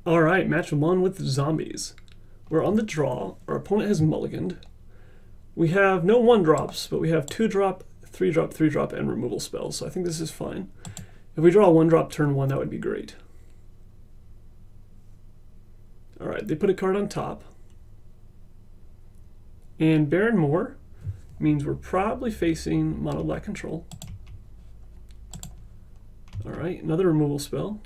Alright, match 1 with zombies. We're on the draw. Our opponent has mulliganed. We have no 1-drops, but we have 2-drop, 3-drop, 3-drop, and removal spells, so I think this is fine. If we draw a 1-drop turn 1, that would be great. Alright, they put a card on top. And Baron Moore means we're probably facing mono black control. Alright, another removal spell.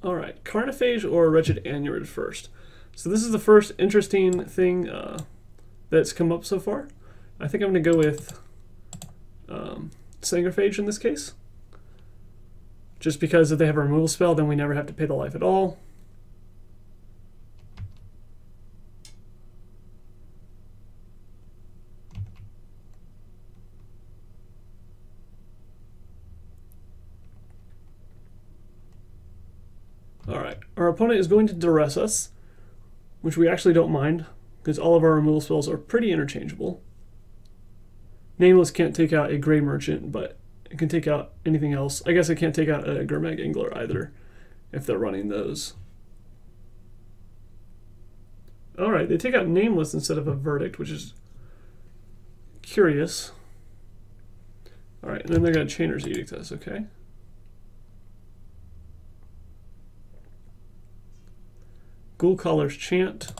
Alright, Carnophage or Wretched Anurid first. So this is the first interesting thing that's come up so far. I think I'm going to go with Sanguiphage in this case. Just because if they have a removal spell, then we never have to pay the life at all. Alright, our opponent is going to duress us, which we actually don't mind, because all of our removal spells are pretty interchangeable. Nameless can't take out a Gray Merchant, but it can take out anything else. I guess it can't take out a Gurmag Angler either, if they're running those. Alright, they take out Nameless instead of a Verdict, which is curious. Alright, and then they're going to Chainer's Edict us, okay? Ghoul-Caller's Chant.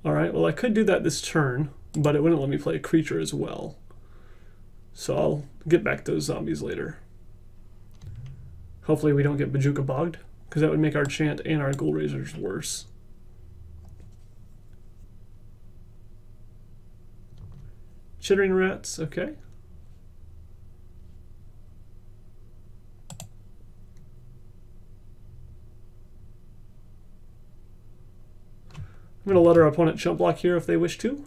Alright, well I could do that this turn, but it wouldn't let me play a creature as well. So I'll get back those zombies later. Hopefully we don't get Bajuka Bogged, because that would make our Chant and our Ghoul Razors worse. Chittering Rats, okay. I'm going to let our opponent chump block here if they wish to.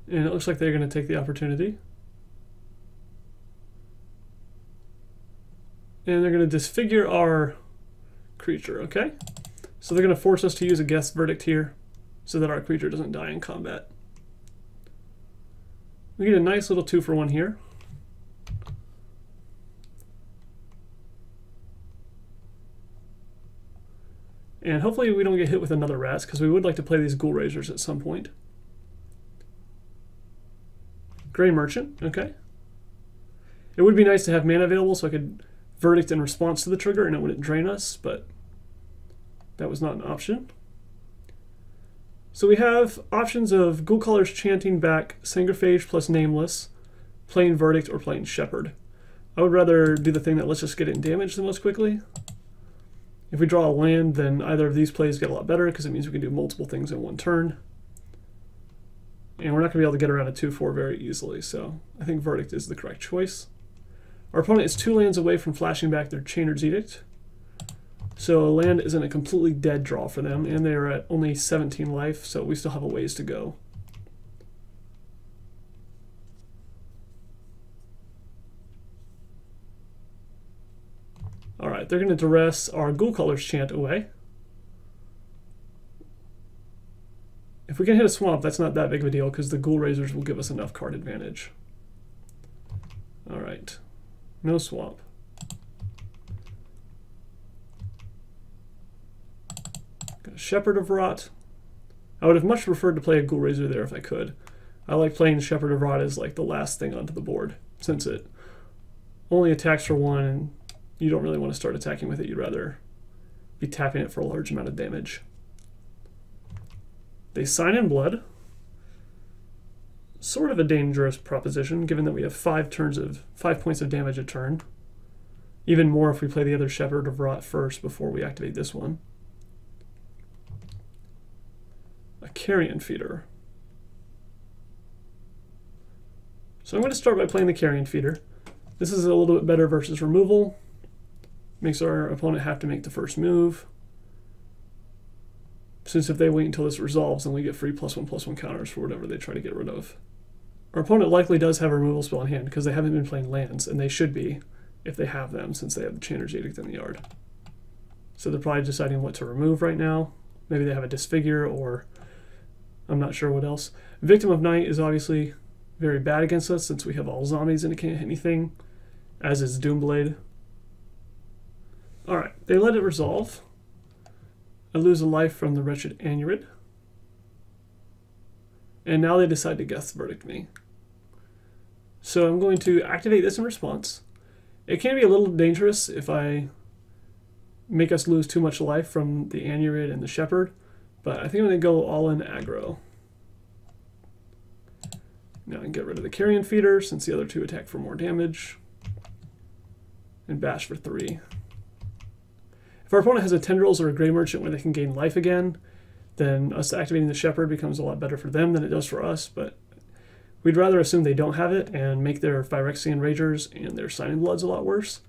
And it looks like they're going to take the opportunity. And they're going to disfigure our creature, okay? So they're going to force us to use a Guess Verdict here so that our creature doesn't die in combat. We get a nice little 2-for-1 here. And hopefully we don't get hit with another Rats, because we would like to play these Ghoul Razors at some point. Gray Merchant, okay. It would be nice to have mana available so I could Verdict in response to the trigger and it wouldn't drain us, but that was not an option. So we have options of Ghoul-Caller's Chanting back Sanguiphage plus Nameless, playing Verdict, or playing Shepherd. I would rather do the thing that lets us get in damage the most quickly. If we draw a land, then either of these plays get a lot better because it means we can do multiple things in one turn. And we're not going to be able to get around a 2-4 very easily, so I think Verdict is the correct choice. Our opponent is 2 lands away from flashing back their Chainer's Edict. So land isn't a completely dead draw for them, and they are at only 17 life, so we still have a ways to go. Alright, they're going to duress our Ghoul-Caller's Chant away. If we can hit a swamp, that's not that big of a deal, because the Ghoul Razors will give us enough card advantage. Alright, no swamp. Shepherd of Rot. I would have much preferred to play a Ghoul Razor there if I could. I like playing Shepherd of Rot as like the last thing onto the board, since it only attacks for 1 and you don't really want to start attacking with it. You'd rather be tapping it for a large amount of damage. They sign in Blood. Sort of a dangerous proposition, given that we have 5 points of damage a turn. Even more if we play the other Shepherd of Rot first before we activate this one. A Carrion Feeder. So I'm going to start by playing the Carrion Feeder. This is a little bit better versus removal. Makes our opponent have to make the first move. Since if they wait until this resolves, then we get free +1/+1 counters for whatever they try to get rid of Our opponent likely does have a removal spell in hand because they haven't been playing lands, and they should be if they have them, since they have the Chanter's Edict in the yard. So they're probably deciding what to remove right now. Maybe they have a Disfigure, or I'm not sure what else. Victim of Night is obviously very bad against us since we have all zombies and it can't hit anything, as is Doomblade. Alright, they let it resolve. I lose a life from the Wretched Anurid. And now they decide to Geth's Verdict me. So I'm going to activate this in response. It can be a little dangerous if I make us lose too much life from the Anurid and the Shepherd, but I think I'm going to go all in aggro. Now I can get rid of the Carrion Feeder since the other two attack for more damage, and bash for 3. If our opponent has a Tendrils or a Grey Merchant where they can gain life again, then us activating the Shepherd becomes a lot better for them than it does for us, but we'd rather assume they don't have it and make their Phyrexian Ragers and their Signing Bloods a lot worse,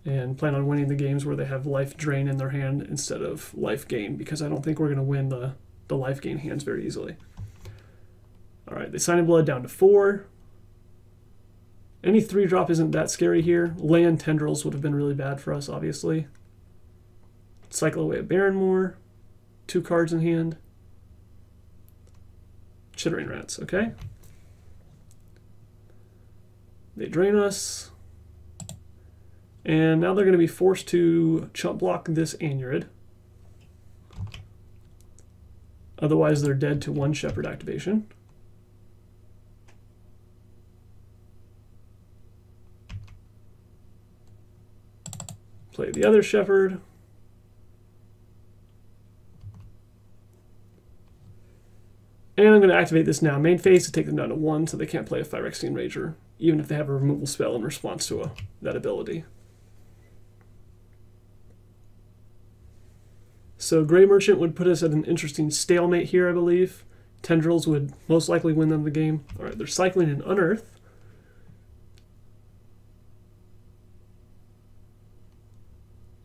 and plan on winning the games where they have life drain in their hand instead of life gain, because I don't think we're going to win the life gain hands very easily. Alright, they Signing Blood down to 4. Any 3-drop isn't that scary here. Land Tendrils would have been really bad for us, obviously. Cycle away a Barrenmoor. 2 cards in hand. Chittering Rats, okay. They drain us. And now they're going to be forced to chump block this Anurid. Otherwise they're dead to 1 Shepherd activation. Play the other Shepherd. And I'm going to activate this now. Main phase to take them down to 1 so they can't play a Phyrexian Rager, even if they have a removal spell in response to that ability. So Grey Merchant would put us at an interesting stalemate here, I believe. Tendrils would most likely win them the game. Alright, they're cycling an Unearth.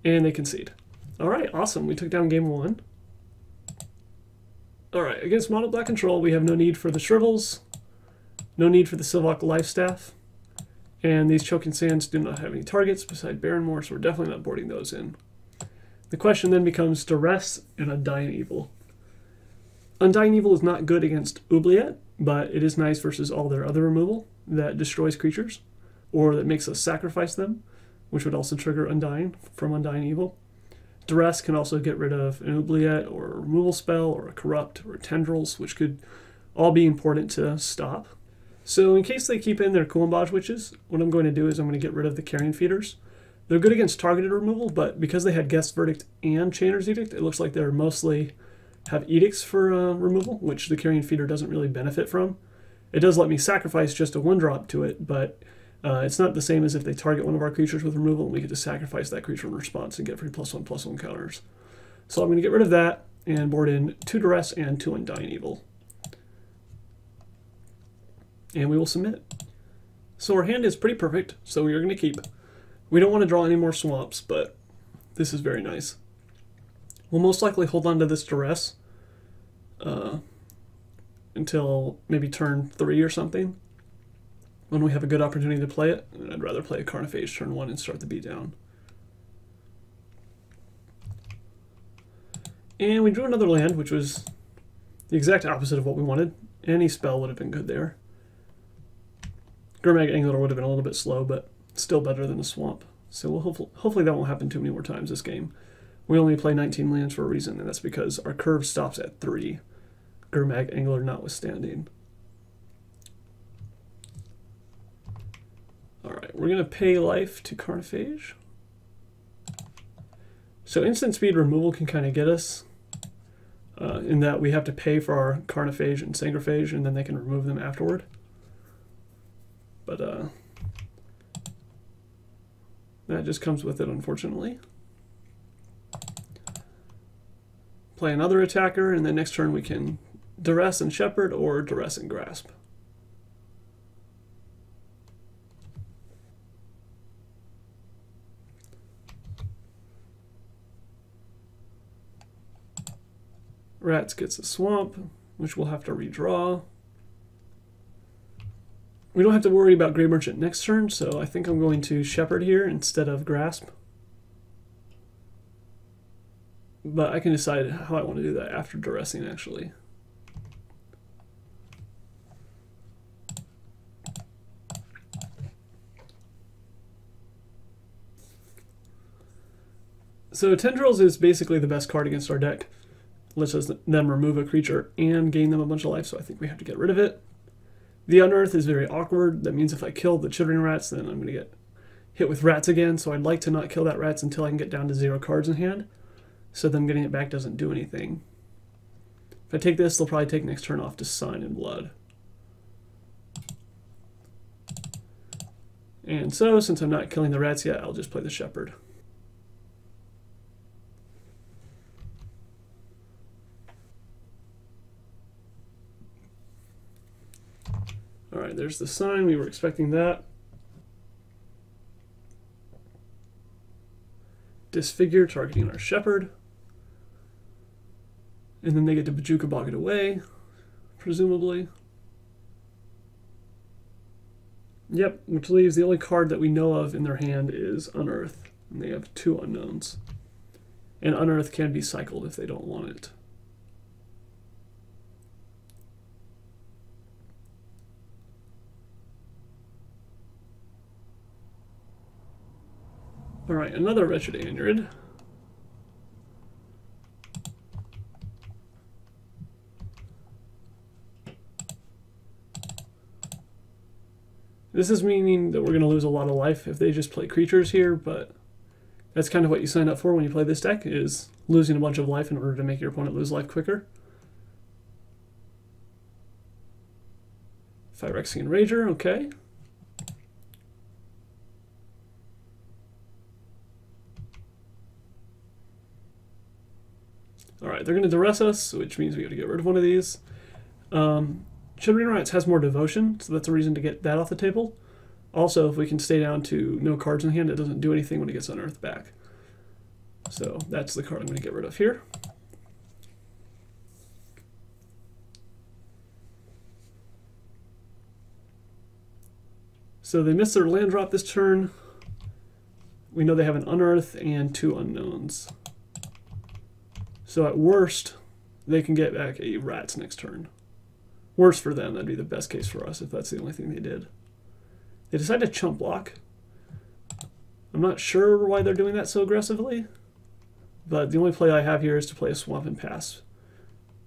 And they concede. Alright, awesome. We took down game 1. Alright, against Mono Black Control, we have no need for the Shrivels, no need for the Sylvok Lifestaff, and these Choking Sands do not have any targets beside Barrenmoor, so we're definitely not boarding those in. The question then becomes Duress and Undying Evil. Undying Evil is not good against Oubliette, but it is nice versus all their other removal that destroys creatures, or that makes us sacrifice them, which would also trigger Undying from Undying Evil. Duress can also get rid of an Oubliette or a removal spell or a Corrupt or Tendrils, which could all be important to stop. So in case they keep in their Kuambaj Witches, what I'm going to do is I'm going to get rid of the Carrion Feeders. They're good against targeted removal, but because they had Geth's Verdict and Chanter's Edict, it looks like they're mostly have edicts for removal, which the Carrion Feeder doesn't really benefit from. It does let me sacrifice just a 1-drop to it, but it's not the same as if they target one of our creatures with removal and we get to sacrifice that creature in response and get free +1/+1 counters. So I'm going to get rid of that and board in 2 Duress and 2 Undying Evil. And we will submit. So our hand is pretty perfect, so we are going to keep. We don't want to draw any more swamps, but this is very nice. We'll most likely hold on to this Duress until maybe turn 3 or something, when we have a good opportunity to play it. And I'd rather play a Carnophage turn 1 and start the beatdown. And we drew another land, which was the exact opposite of what we wanted. Any spell would have been good there. Gurmag Angler would have been a little bit slow, but still better than a swamp. So we'll hopefully that won't happen too many more times this game. We only play 19 lands for a reason, and that's because our curve stops at 3. Gurmag Angler notwithstanding. Alright, we're going to pay life to Carnophage. So instant speed removal can kind of get us, in that we have to pay for our Carnophage and Sangrophage, and then they can remove them afterward. But that just comes with it, unfortunately. Play another attacker, and then next turn we can Duress and Shepherd or Duress and Grasp. Rats gets a swamp, which we'll have to redraw. We don't have to worry about Grey Merchant next turn, so I think I'm going to Shepherd here instead of Grasp. But I can decide how I want to do that after duressing, actually. So Tendrils is basically the best card against our deck. Lets us then remove a creature and gain them a bunch of life, so I think we have to get rid of it. The Unearth is very awkward. That means if I kill the Chittering Rats, then I'm going to get hit with rats again, so I'd like to not kill that rats until I can get down to 0 cards in hand, so them getting it back doesn't do anything. If I take this, they'll probably take next turn off to Sign in Blood. And so, since I'm not killing the rats yet, I'll just play the Shepherd. Alright, there's the sign. We were expecting that. Disfigure, targeting our Shepherd. And then they get to Bojuka Bog it away, presumably. Yep, which leaves the only card that we know of in their hand is Unearth. And they have 2 unknowns. And Unearth can be cycled if they don't want it. Alright, another Wretched Anerid. This is meaning that we're going to lose a lot of life if they just play creatures here, but that's kind of what you sign up for when you play this deck, is losing a bunch of life in order to make your opponent lose life quicker. Phyrexian Rager, okay. Alright, they're going to duress us, which means we have to get rid of one of these. Chittering Rats has more devotion, so that's a reason to get that off the table. Also, if we can stay down to no cards in hand, it doesn't do anything when it gets Unearthed back. So that's the card I'm going to get rid of here. So they missed their land drop this turn. We know they have an Unearth and 2 unknowns. So at worst, they can get back a Rats next turn. Worse for them, that'd be the best case for us if that's the only thing they did. They decided to chump block. I'm not sure why they're doing that so aggressively, but the only play I have here is to play a Swamp and pass,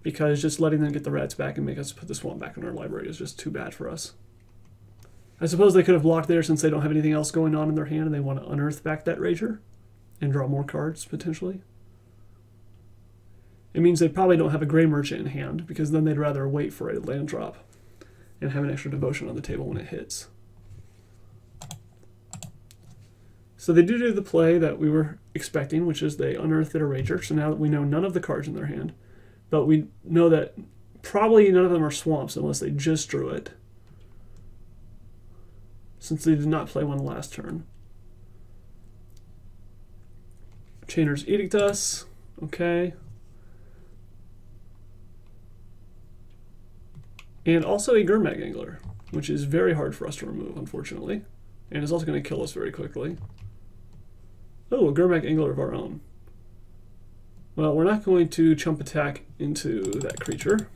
because just letting them get the Rats back and make us put the Swamp back in our library is just too bad for us. I suppose they could have blocked there since they don't have anything else going on in their hand and they want to Unearth back that Rager and draw more cards, potentially. It means they probably don't have a Grey Merchant in hand, because then they'd rather wait for a land drop and have an extra devotion on the table when it hits. So they do the play that we were expecting, which is they Unearthed a Rager. So now that we know none of the cards in their hand, but we know that probably none of them are swamps unless they just drew it, since they did not play one last turn. Chainer's Edict us, okay. And also a Gurmag Angler, which is very hard for us to remove, unfortunately. And is also going to kill us very quickly. Oh, a Gurmag Angler of our own. Well, we're not going to chump attack into that creature,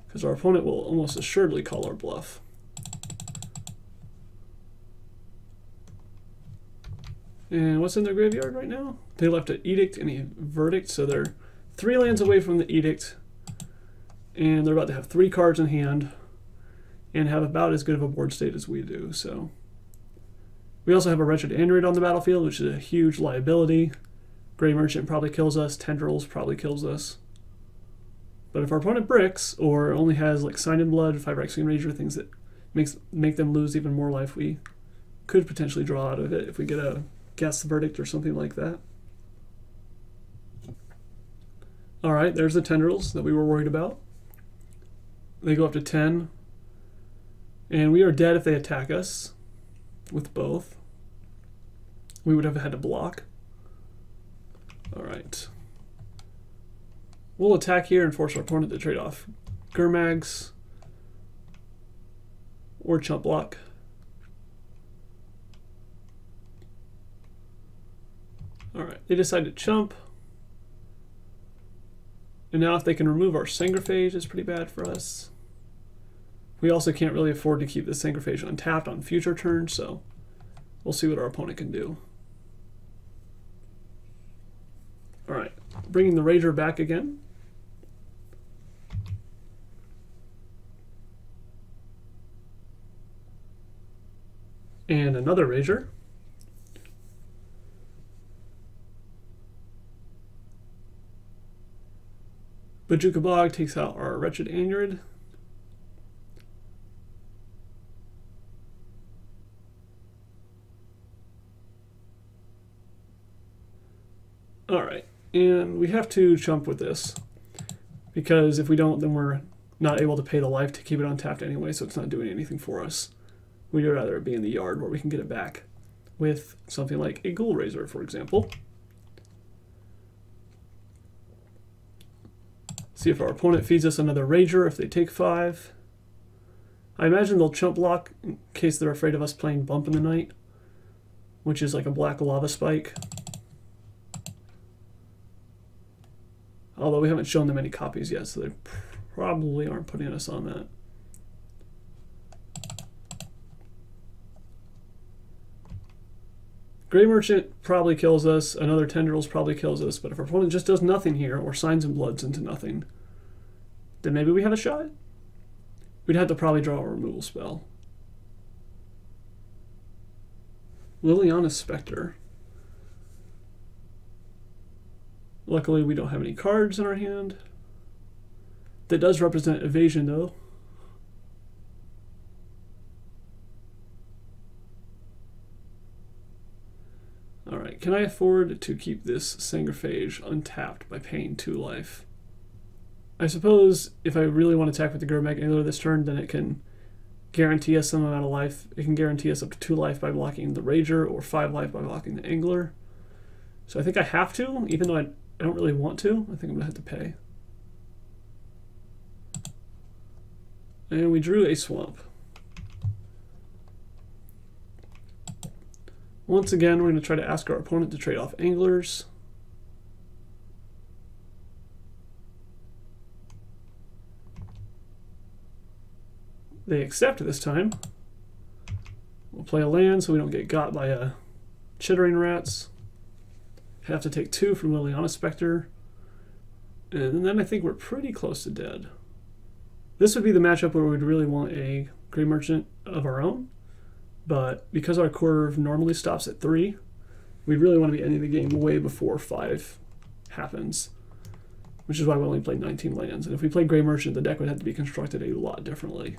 because our opponent will almost assuredly call our bluff. And what's in their graveyard right now? They left an Edict and a Verdict, so they're 3 lands away from the Edict. And they're about to have 3 cards in hand and have about as good of a board state as we do. So we also have a Wretched Anerid on the battlefield, which is a huge liability. Grey Merchant probably kills us. Tendrils probably kills us. But if our opponent bricks or only has like Sign in Blood, Phyrexian Rager, things that make them lose even more life, we could potentially draw out of it if we get a Guess Verdict or something like that. Alright, there's the Tendrils that we were worried about. They go up to 10, and we are dead if they attack us with both. We would have had to block. Alright. We'll attack here and force our opponent to trade off Gurmags. or chump block. Alright, they decide to chump. And now if they can remove our Sangrophage, it's pretty bad for us. We also can't really afford to keep the Sangrophage untapped on future turns, so we'll see what our opponent can do. Alright, bringing the Rager back again. And another Rager. Bojuka Bog takes out our Wretched Anurid. Alright, and we have to chump with this, because if we don't, then we're not able to pay the life to keep it untapped anyway, so it's not doing anything for us. We'd rather it be in the yard where we can get it back with something like a Ghoul Razor, for example. See if our opponent feeds us another Rager if they take 5. I imagine they'll chump block in case they're afraid of us playing Bump in the Night, which is like a black lava spike. Although we haven't shown them any copies yet, so they probably aren't putting us on that. Grey Merchant probably kills us, another Tendrils probably kills us, but if our opponent just does nothing here, or Signs and Bloods into nothing, then maybe we have a shot. We'd have to probably draw a removal spell. Liliana's Spectre. Luckily we don't have any cards in our hand. That does represent evasion though. Alright, can I afford to keep this Sangrophage untapped by paying 2 life? I suppose if I really want to attack with the Gurmag Angler this turn, then it can guarantee us some amount of life. It can guarantee us up to 2 life by blocking the Rager, or 5 life by blocking the Angler. So I think I have to, even though I don't really want to. I think I'm going to have to pay. And we drew a Swamp. Once again, we're going to try to ask our opponent to trade off Anglers. They accept this time. We'll play a land so we don't get got by Chittering Rats. Have to take 2 from Liliana's Spectre. And then I think we're pretty close to dead. This would be the matchup where we'd really want a Grey Merchant of our own. But because our curve normally stops at 3, we'd really want to be ending the game way before 5 happens. Which is why we only played 19 lands. And if we played Grey Merchant, the deck would have to be constructed a lot differently.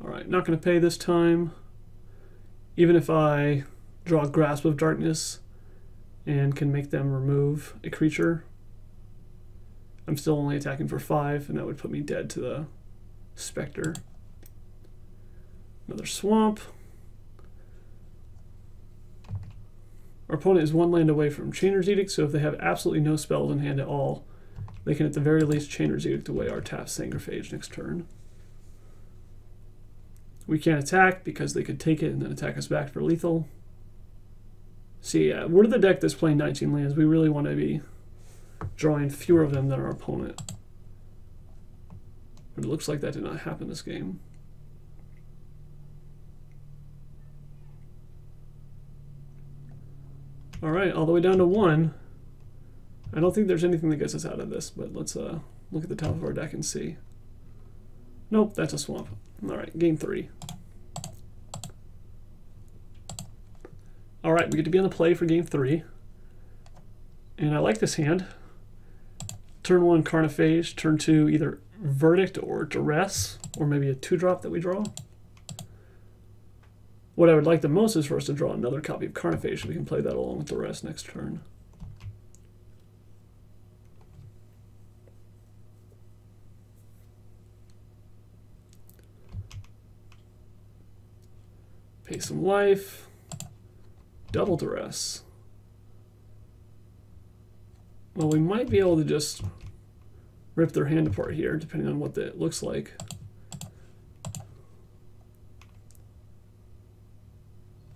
Alright, not going to pay this time. Even if I draw Grasp of Darkness and can make them remove a creature, I'm still only attacking for 5, and that would put me dead to the Spectre. Another Swamp. Our opponent is 1 land away from Chainer's Edict, so if they have absolutely no spells in hand at all, they can at the very least Chainer's Edict away our tapped Sangrophage next turn. We can't attack because they could take it and then attack us back for lethal. See, we're the deck that's playing 19 lands. We really want to be drawing fewer of them than our opponent. But it looks like that did not happen this game. Alright, all the way down to 1. I don't think there's anything that gets us out of this, but let's look at the top of our deck and see. Nope, that's a Swamp. Alright, game 3. Alright, we get to be on the play for game 3. And I like this hand. Turn 1, Carnophage. Turn 2, either Verdict or Duress, or maybe a 2-drop that we draw. What I would like the most is for us to draw another copy of Carnophage so we can play that along with the rest next turn. Pay some life. Double Duress. Well, we might be able to just rip their hand apart here, depending on what that looks like.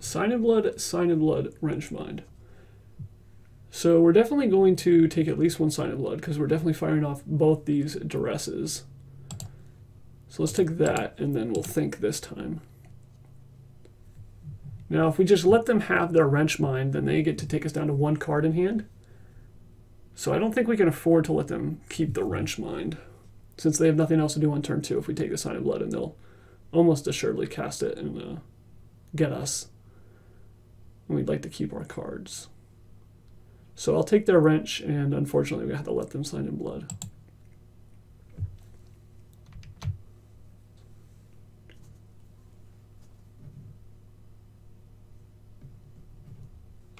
Sign in Blood, Wrench Mind. So we're definitely going to take at least one Sign in Blood because we're definitely firing off both these duresses. So let's take that and then we'll think this time. Now if we just let them have their Wrench Mind, then they get to take us down to one card in hand. So I don't think we can afford to let them keep the Wrench Mind, since they have nothing else to do on turn 2 if we take the Sign in Blood, and they'll almost assuredly cast it and get us. And we'd like to keep our cards. So I'll take their Wrench, and unfortunately we have to let them Sign in Blood.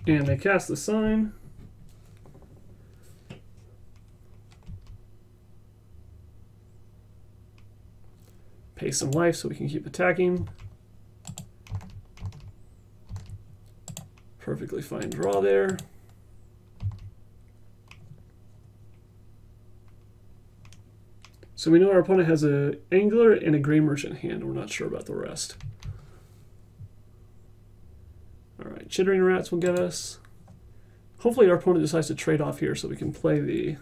And they cast the sign. Pay some life so we can keep attacking. Perfectly fine draw there. So we know our opponent has an Angler and a Gray Merchant in hand. We're not sure about the rest. Alright, Chittering Rats will get us. Hopefully our opponent decides to trade off here so we can play the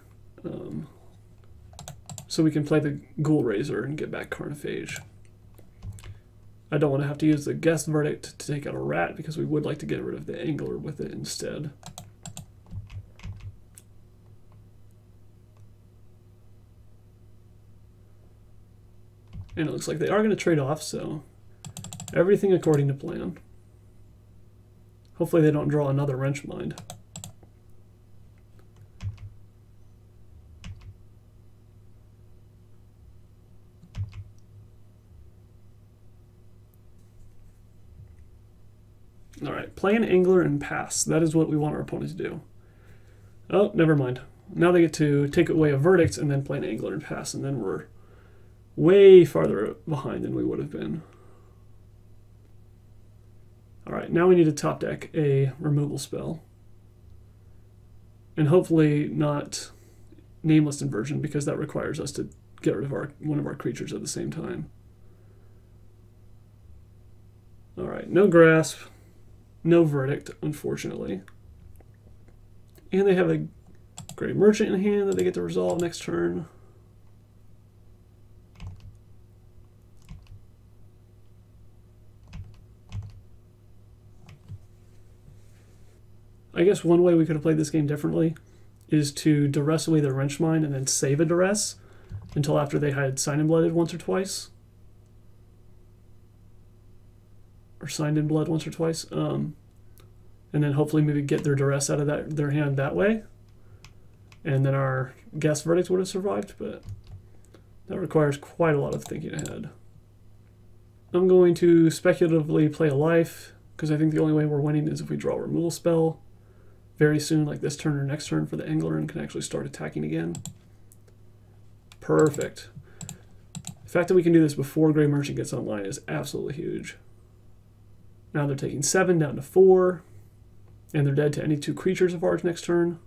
Ghoul Raiser and get back Carnophage. I don't want to have to use the Guess Verdict to take out a rat because we would like to get rid of the Angler with it instead. And it looks like they are going to trade off, so everything according to plan. Hopefully they don't draw another Wrench Mind. Alright, play an Angler and pass. That is what we want our opponent to do. Oh, never mind. Now they get to take away a Verdict and then play an Angler and pass, and then we're way farther behind than we would have been. Alright, now we need to top deck a removal spell. And hopefully not Nameless Inversion, because that requires us to get rid of one of our creatures at the same time. Alright, no Grasp, no Verdict, unfortunately. And they have a Gray Merchant in hand that they get to resolve next turn. I guess one way we could have played this game differently is to duress away their Wrench Mind and then save a duress until after they had Sign in Blooded once or twice. Or Signed in Blood once or twice. And then hopefully maybe get their duress out of their hand that way. And then our Guess Verdict would have survived, but that requires quite a lot of thinking ahead. I'm going to speculatively play a life, because I think the only way we're winning is if we draw a removal spell very soon, like this turn or next turn, for the Angler, and can actually start attacking again. Perfect. The fact that we can do this before Gray Merchant gets online is absolutely huge. Now they're taking 7 down to 4, and they're dead to any 2 creatures of ours next turn.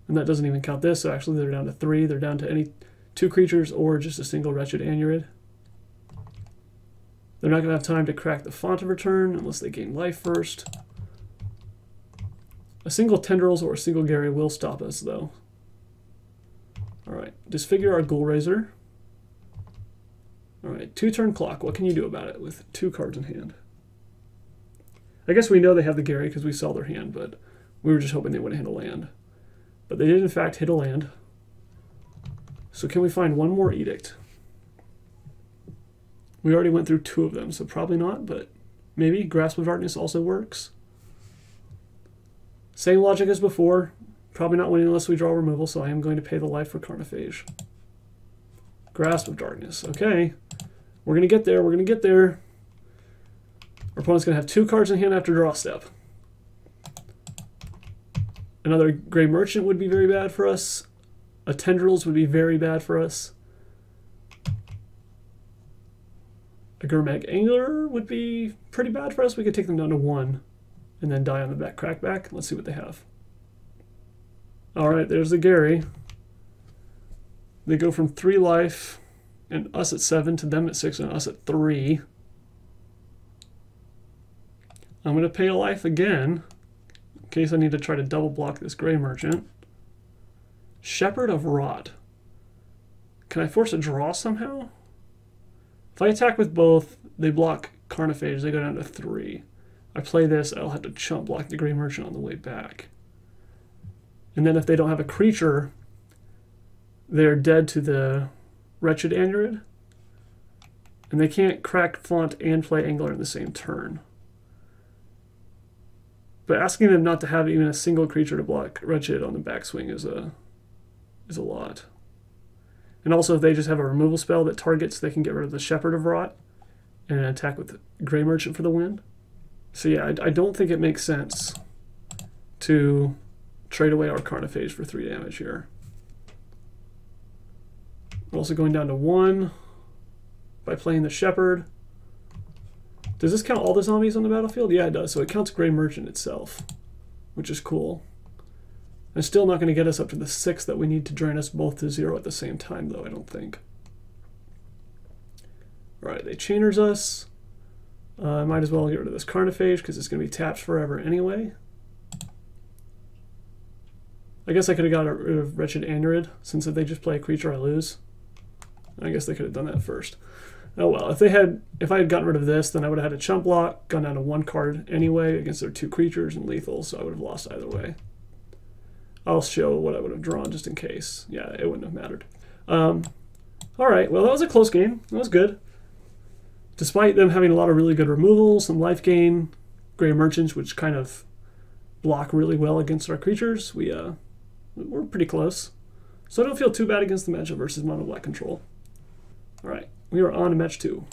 And that doesn't even count this, so actually they're down to 3. They're down to any 2 creatures or just a single Wretched Anurid. They're not going to have time to crack the Font of Return unless they gain life first. A single Tendrils or a single Gary will stop us, though. Alright, disfigure our Ghoul Raiser. Alright, 2-turn clock. What can you do about it with 2 cards in hand? I guess we know they have the Gary because we saw their hand, but we were just hoping they wouldn't hit a land. But they did, in fact, hit a land. So can we find one more Edict? We already went through 2 of them, so probably not, but maybe Grasp of Darkness also works. Same logic as before. Probably not winning unless we draw removal, so I am going to pay the life for Carnophage. Grasp of Darkness. Okay. We're going to get there. We're going to get there. Our opponent's going to have 2 cards in hand after draw step. Another Gray Merchant would be very bad for us. A Tendrils would be very bad for us. A Gurmag Angler would be pretty bad for us. We could take them down to 1 and then die on the crackback. Let's see what they have. Alright, there's the Gary. They go from 3 life and us at 7 to them at 6 and us at 3. I'm going to pay a life again, in case I need to try to double block this Gray Merchant. Shepherd of Rot. Can I force a draw somehow? If I attack with both, they block Carnophage, they go down to 3. I play this, I'll have to chump block the Gray Merchant on the way back. And then if they don't have a creature, they're dead to the Wretched Anurid. And they can't crack Font and play Angler in the same turn. But asking them not to have even a single creature to block Wretched on the backswing is a lot. And also if they just have a removal spell that targets, they can get rid of the Shepherd of Rot and attack with Gray Merchant for the win. So yeah, I don't think it makes sense to trade away our Carnophage for 3 damage here. We're also going down to 1 by playing the Shepherd. Does this count all the zombies on the battlefield? Yeah, it does. So it counts Gray Merchant itself, which is cool. It's still not going to get us up to the 6 that we need to drain us both to 0 at the same time, though, I don't think. Alright, they chainers us. I might as well get rid of this Carnophage because it's going to be tapped forever anyway. I guess I could have got rid of Wretched Anurid, since if they just play a creature I lose. I guess they could have done that first. Oh well, if I had gotten rid of this, then I would have had a chump block, gone down to 1 card anyway against their 2 creatures and lethal, so I would have lost either way. I'll show what I would have drawn just in case. Yeah, it wouldn't have mattered. Alright, well that was a close game. That was good. Despite them having a lot of really good removals, some life gain, Gray Merchants, which kind of block really well against our creatures, we're pretty close. So I don't feel too bad against the matchup versus Mono Black Control. Alright, we are on to match 2.